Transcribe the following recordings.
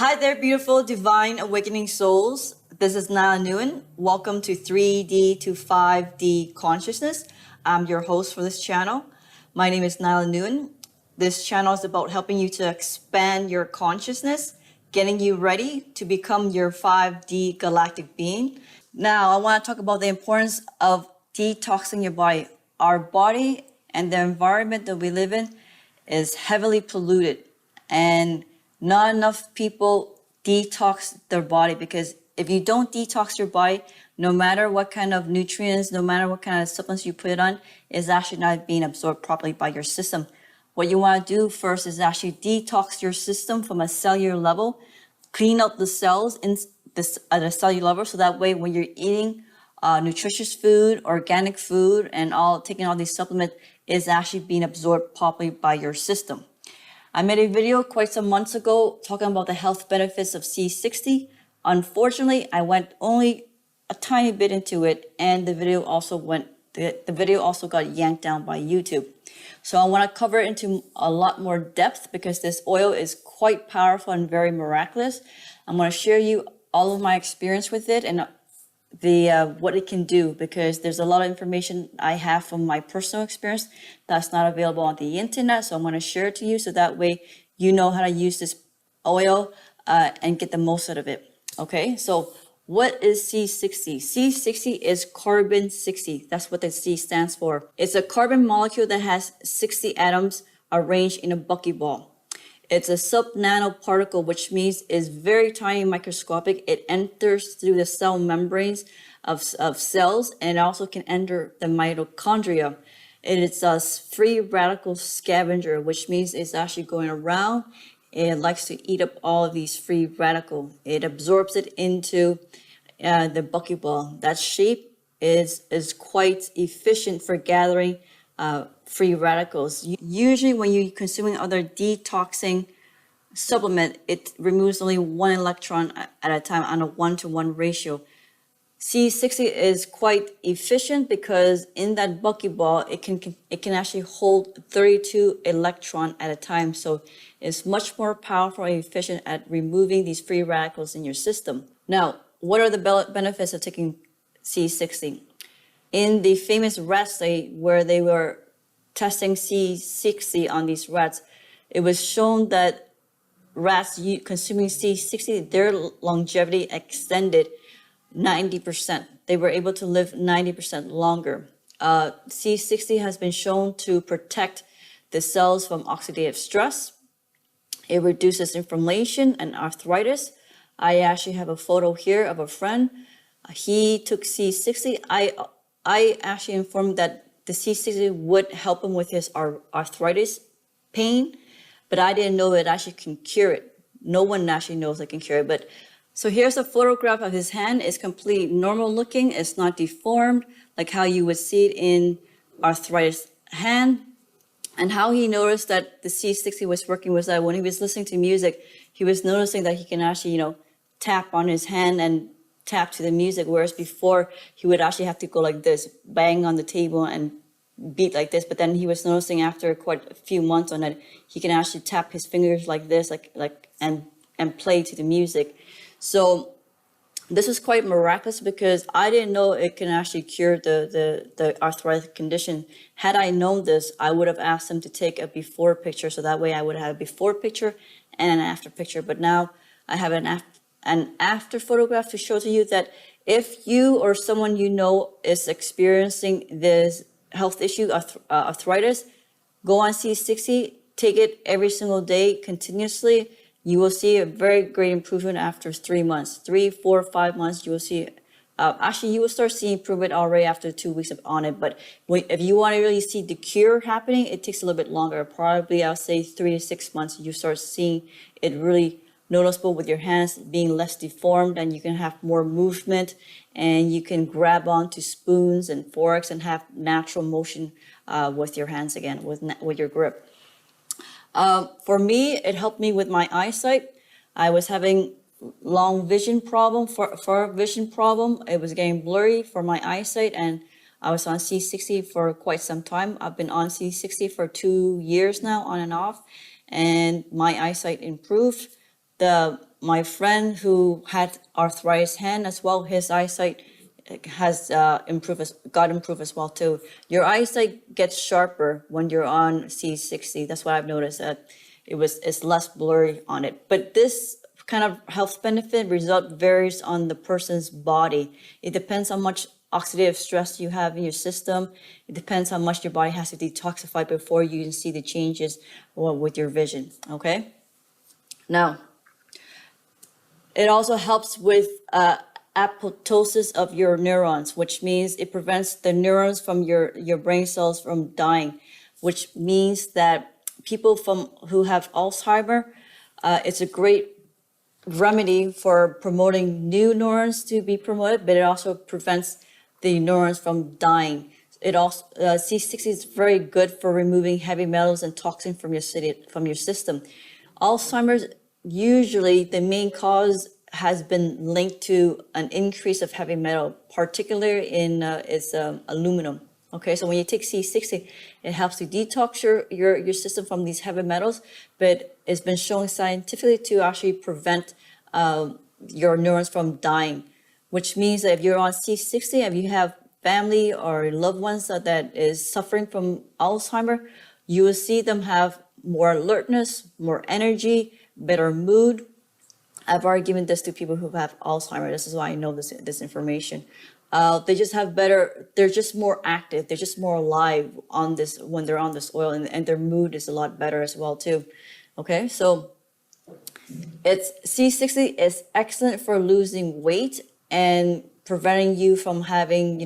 Hi there, beautiful, divine, awakening souls. This is Nyla. Welcome to 3D to 5D consciousness. I'm your host for this channel. My name is Nyla. This channel is about helping you to expand your consciousness, getting you ready to become your 5D galactic being. Now, I want to talk about the importance of detoxing your body. Our body and the environment that we live in is heavily polluted, and not enough people detox their body, because if you don't detox your body, no matter what kind of nutrients, no matter what kind of supplements you put it on, is actually not being absorbed properly by your system. What you want to do first is actually detox your system from a cellular level, clean up the cells at a cellular level, so that way when you're eating nutritious food, organic food, and taking all these supplements, is actually being absorbed properly by your system. I made a video quite some months ago talking about the health benefits of C60. Unfortunately, I went only a tiny bit into it, and the video also got yanked down by YouTube. So I want to cover it into a lot more depth because this oil is quite powerful and very miraculous. I'm going to share you all of my experience with it and what it can do, because there's a lot of information I have from my personal experience that's not available on the internet. So I'm going to share it to you so that way you know how to use this oil and get the most out of it. Okay, so what is C60? C60 is carbon 60. That's what the C stands for. It's a carbon molecule that has 60 atoms arranged in a buckyball. It's a sub-nanoparticle, which means it's very tiny, microscopic. It enters through the cell membranes of cells, and it also can enter the mitochondria. It is a free radical scavenger, which means it's actually going around. It likes to eat up all of these free radicals. It absorbs it into the buckyball. That shape is quite efficient for gathering free radicals. Usually when you're consuming other detoxing supplement, it removes only one electron at a time on a 1-to-1 ratio. C60 is quite efficient because in that buckyball, it can actually hold 32 electrons at a time. So it's much more powerful and efficient at removing these free radicals in your system. Now, what are the benefits of taking C60? In the famous rat study where they were testing C60 on these rats, it was shown that rats consuming C60, their longevity extended 90%. They were able to live 90% longer. C60 has been shown to protect the cells from oxidative stress. It reduces inflammation and arthritis. I actually have a photo here of a friend. He took C60. I actually informed that the C60 would help him with his arthritis pain, but I didn't know it actually can cure it. No one actually knows it can cure it. But so here's a photograph of his hand. It's completely normal looking. It's not deformed like how you would see it in arthritis hand. And how he noticed that the C60 was working was that when he was listening to music, he was noticing that he can actually, tap on his hand and tap to the music, whereas before he would actually have to go like this, bang on the table and beat like this. But then he was noticing after quite a few months on it, he can actually tap his fingers like this, and play to the music. So this is quite miraculous because I didn't know it can actually cure the arthritic condition. Had I known this, I would have asked him to take a before picture, so that way I would have a before picture and an after picture. But now I have an after photograph to show to you that if you or someone you know is experiencing this health issue, arthritis, go on C60, take it every single day continuously. You will see a very great improvement after 3 months, 3, 4, 5 months. You will see, actually you will start seeing improvement already after 2 weeks on it. But if you want to really see the cure happening, it takes a little bit longer. Probably I'll say 3 to 6 months, you start seeing it really noticeable with your hands being less deformed, and you can have more movement, and you can grab onto spoons and forks and have natural motion with your hands again, with your grip. For me, it helped me with my eyesight. I was having long vision problem, far vision problem. It was getting blurry for my eyesight, and I was on C60 for quite some time. I've been on C60 for 2 years now, on and off, and my eyesight improved. The my friend who had arthritis hand as well, his eyesight has got improved as well too. Your eyesight gets sharper when you're on C60. That's what I've noticed, that it's less blurry on it. But this kind of health benefit result varies on the person's body. It depends how much oxidative stress you have in your system. It depends how much your body has to detoxify before you can see the changes with your vision. Okay. Now, it also helps with apoptosis of your neurons, which means it prevents the neurons from your brain cells from dying, which means that people who have Alzheimer, it's a great remedy for promoting new neurons to be promoted, but it also prevents the neurons from dying. It also C60 is very good for removing heavy metals and toxins from your system. Alzheimer's, usually the main cause has been linked to an increase of heavy metal, particularly in aluminum. Okay, so when you take C60, it helps to detox your system from these heavy metals, but it's been shown scientifically to actually prevent your neurons from dying, which means that if you're on C60, if you have family or loved ones that is suffering from Alzheimer, you will see them have more alertness, more energy, better mood. I've already given this to people who have Alzheimer. This is why I know this information. They just have better, they're just more active. They're just more alive on this when they're on this oil, and their mood is a lot better as well too. Okay, so C60 is excellent for losing weight and preventing you from having,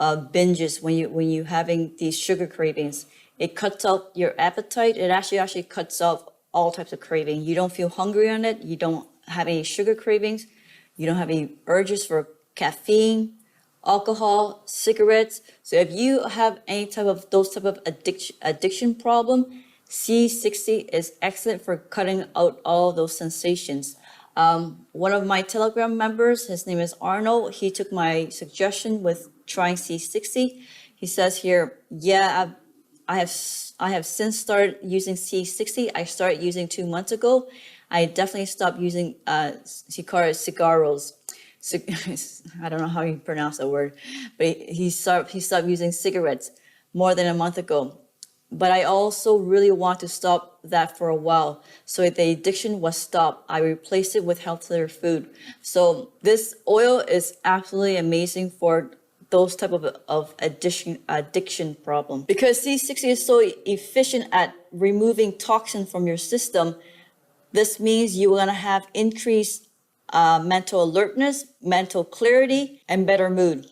binges when you having these sugar cravings. It cuts out your appetite. It actually cuts off all types of craving. You don't feel hungry on it. You don't have any sugar cravings. You don't have any urges for caffeine, alcohol, cigarettes. So if you have any type of addiction problem, C60 is excellent for cutting out all those sensations. One of my Telegram members, his name is Arnold, he took my suggestion with trying C60. He says here, yeah, I have since started using C60. I started using 2 months ago. I definitely stopped using cigarros. I don't know how you pronounce that word, but he stopped using cigarettes more than a month ago. But I also really want to stop that for a while. So if the addiction was stopped, I replaced it with healthier food. So this oil is absolutely amazing for those type of addiction problem. Because C60 is so efficient at removing toxin from your system, this means you're gonna have increased mental alertness, mental clarity, and better mood.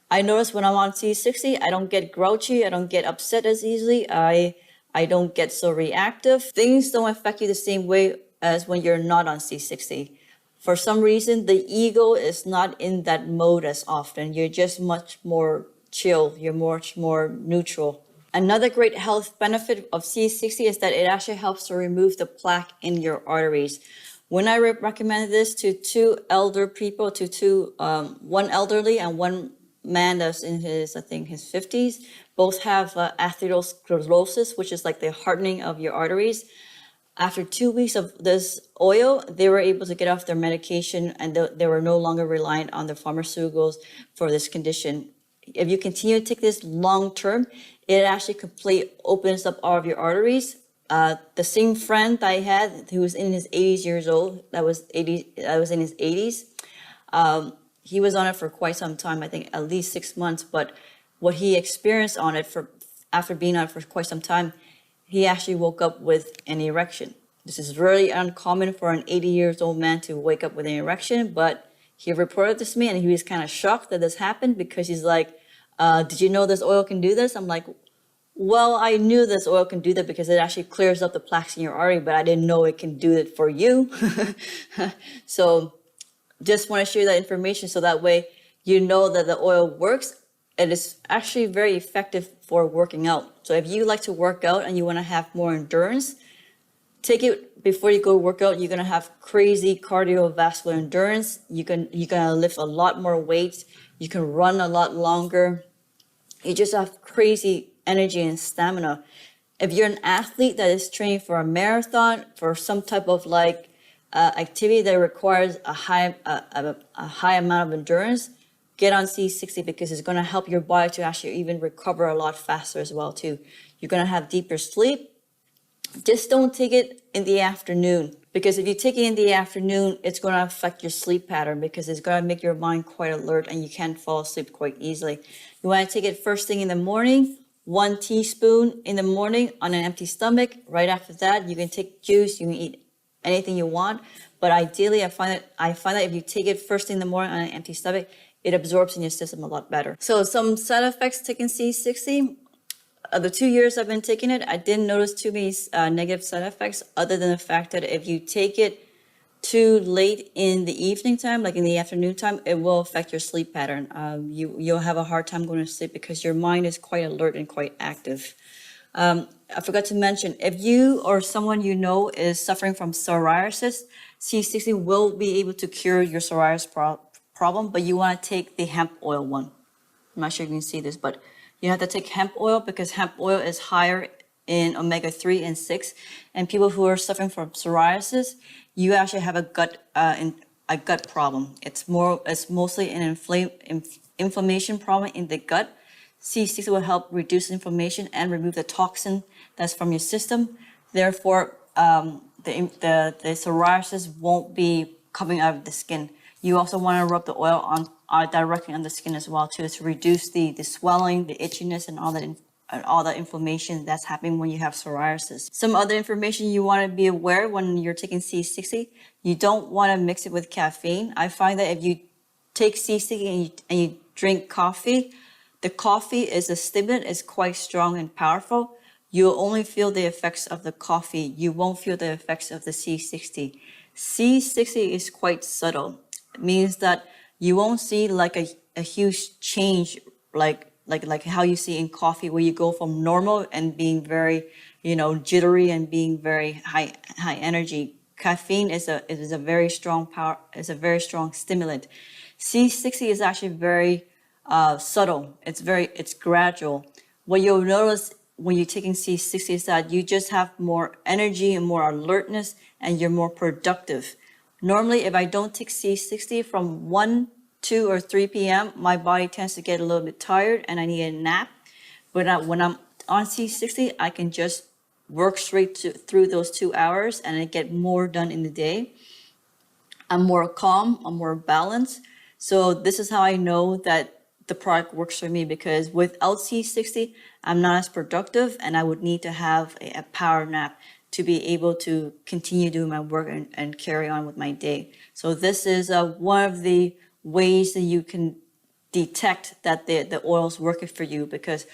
I notice when I'm on C60, I don't get grouchy, I don't get upset as easily, I don't get so reactive. Things don't affect you the same way as when you're not on C60. For some reason, the ego is not in that mode as often. You're just much more chill, you're much more neutral. Another great health benefit of C60 is that it actually helps to remove the plaque in your arteries. When I recommended this to two elder people, one elderly and one man that's in his 50s, both have atherosclerosis, which is like the hardening of your arteries. After 2 weeks of this oil, they were able to get off their medication, and they were no longer reliant on the pharmaceuticals for this condition. If you continue to take this long term, it actually completely opens up all of your arteries. The same friend I had who was in his 80s years old, that was in his 80s, he was on it for quite some time, I think at least 6 months, but what he experienced on it after being on it for quite some time, he actually woke up with an erection. This is really uncommon for an 80 years old man to wake up with an erection, but he reported this to me and he was kind of shocked that this happened because he's like, did you know this oil can do this? I'm like, well, I knew this oil can do that because it actually clears up the plaques in your artery, but I didn't know it can do it for you. So just want to share that information so that way you know that the oil works. It is actually very effective for working out. So if you like to work out and you want to have more endurance, take it before you go work out. You're going to have crazy cardiovascular endurance. You're going to lift a lot more weight. You can run a lot longer. You just have crazy energy and stamina. If you're an athlete that is training for a marathon, for some type of activity that requires a high amount of endurance, get on C60 because it's going to help your body to actually even recover a lot faster as well too. You're going to have deeper sleep. Just don't take it in the afternoon, because if you take it in the afternoon, it's going to affect your sleep pattern because it's going to make your mind quite alert and you can't fall asleep quite easily. You want to take it first thing in the morning, 1 teaspoon in the morning on an empty stomach. Right after that, you can take juice, you can eat anything you want. But ideally, I find that if you take it first thing in the morning on an empty stomach, it absorbs in your system a lot better. So some side effects taking C60. The 2 years I've been taking it, I didn't notice too many negative side effects, other than the fact that if you take it too late in the evening time, like in the afternoon time, it will affect your sleep pattern. You'll have a hard time going to sleep because your mind is quite alert and quite active. I forgot to mention, if you or someone you know is suffering from psoriasis, C60 will be able to cure your psoriasis problem, but you want to take the hemp oil one. I'm not sure if you can see this, but you have to take hemp oil because hemp oil is higher in omega-3 and 6. And people who are suffering from psoriasis, you actually have a gut problem. It's mostly an inflammation problem in the gut. C60 will help reduce inflammation and remove the toxin that's from your system. Therefore, the psoriasis won't be coming out of the skin. You also want to rub the oil on directly on the skin as well too, to reduce the swelling, the itchiness, and all the inflammation that's happening when you have psoriasis. Some other information you want to be aware when you're taking C60, you don't want to mix it with caffeine. I find that if you take C60 and you drink coffee, the coffee is a stimulant, is quite strong and powerful. You'll only feel the effects of the coffee. You won't feel the effects of the C60. C60 is quite subtle. It means that you won't see like a huge change like how you see in coffee, where you go from normal and being very, jittery and being very high energy. Caffeine is a very strong stimulant. C60 is actually very subtle. It's gradual. What you'll notice when you're taking C60 is that you just have more energy and more alertness, and you're more productive. Normally, if I don't take C60 from 1, 2, or 3 p.m., my body tends to get a little bit tired and I need a nap. But when I'm on C60, I can just work straight through those 2 hours and I get more done in the day. I'm more calm, I'm more balanced. So this is how I know that the product works for me, because without C60, I'm not as productive and I would need to have a power nap to be able to continue doing my work and carry on with my day. So this is one of the ways that you can detect that the oil's working for you, because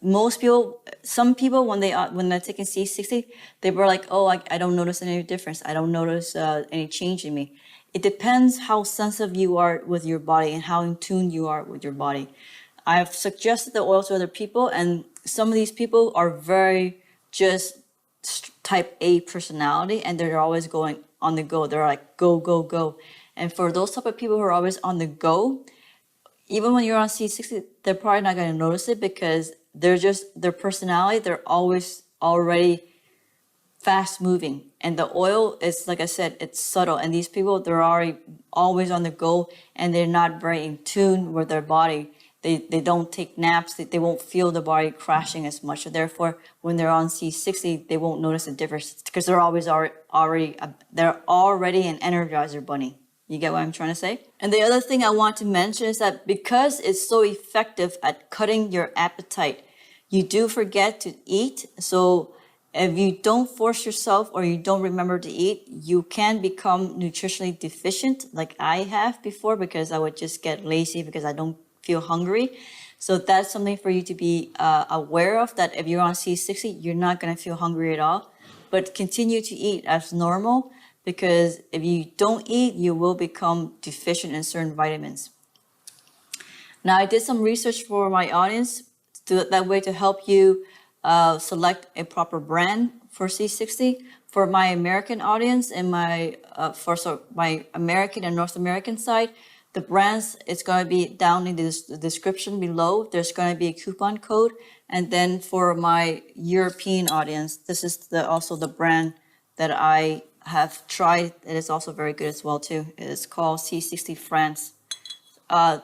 some people when they're taking C60, they were like, oh, I don't notice any difference. I don't notice any change in me. It depends how sensitive you are with your body and how in tune you are with your body. I've suggested the oil to other people, and some of these people are very just type A personality, and they're always going on the go. They're like, go, go, go. And for those type of people who are always on the go, even when you're on C60, they're probably not going to notice it, because their personality, they're always already fast moving. And the oil is, like I said, it's subtle. And these people, they're already always on the go, and they're not very in tune with their body. They don't take naps. They won't feel the body crashing as much. So therefore, when they're on C60, they won't notice a difference, because they're already an energizer bunny. You get what I'm trying to say? And the other thing I want to mention is that because it's so effective at cutting your appetite, you do forget to eat. So if you don't force yourself or you don't remember to eat, you can become nutritionally deficient, like I have before, because I would just get lazy because I don't feel hungry. So that's something for you to be aware of, that if you're on C60, you're not going to feel hungry at all. But continue to eat as normal, because if you don't eat, you will become deficient in certain vitamins. Now, I did some research for my audience that way to help you select a proper brand for C60. For my American audience and my American and North American side, the brands, it's going to be down in the description below. There's going to be a coupon code. And then for my European audience, this is also the brand that I have tried. It is also very good as well too. It is called C60 France.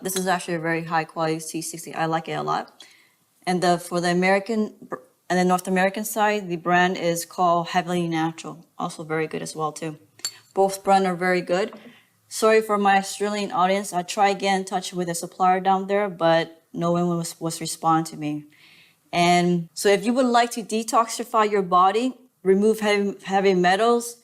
This is actually a very high quality C60. I like it a lot. And for the American and the North American side, the brand is called Heavily Natural. Also very good as well too. Both brands are very good. Sorry for my Australian audience. I tried to get in touch with a supplier down there, but no one was responding to me. And so if you would like to detoxify your body, remove heavy metals,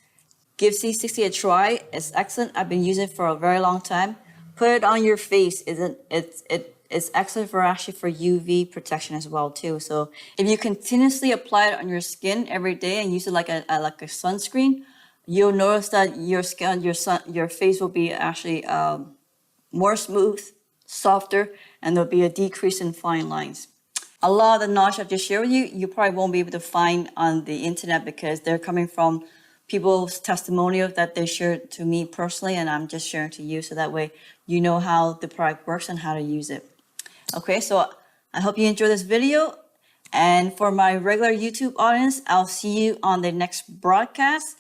give C60 a try. It's excellent. I've been using it for a very long time. Put it on your face. It's excellent for UV protection as well too. So if you continuously apply it on your skin every day and use it like a sunscreen, you'll notice that your skin, your face will be actually more smooth, softer, and there'll be a decrease in fine lines. A lot of the knowledge I've just shared with you, you probably won't be able to find on the internet because they're coming from people's testimonials that they shared to me personally, and I'm just sharing to you so that way you know how the product works and how to use it. Okay, so I hope you enjoy this video. And for my regular YouTube audience, I'll see you on the next broadcast.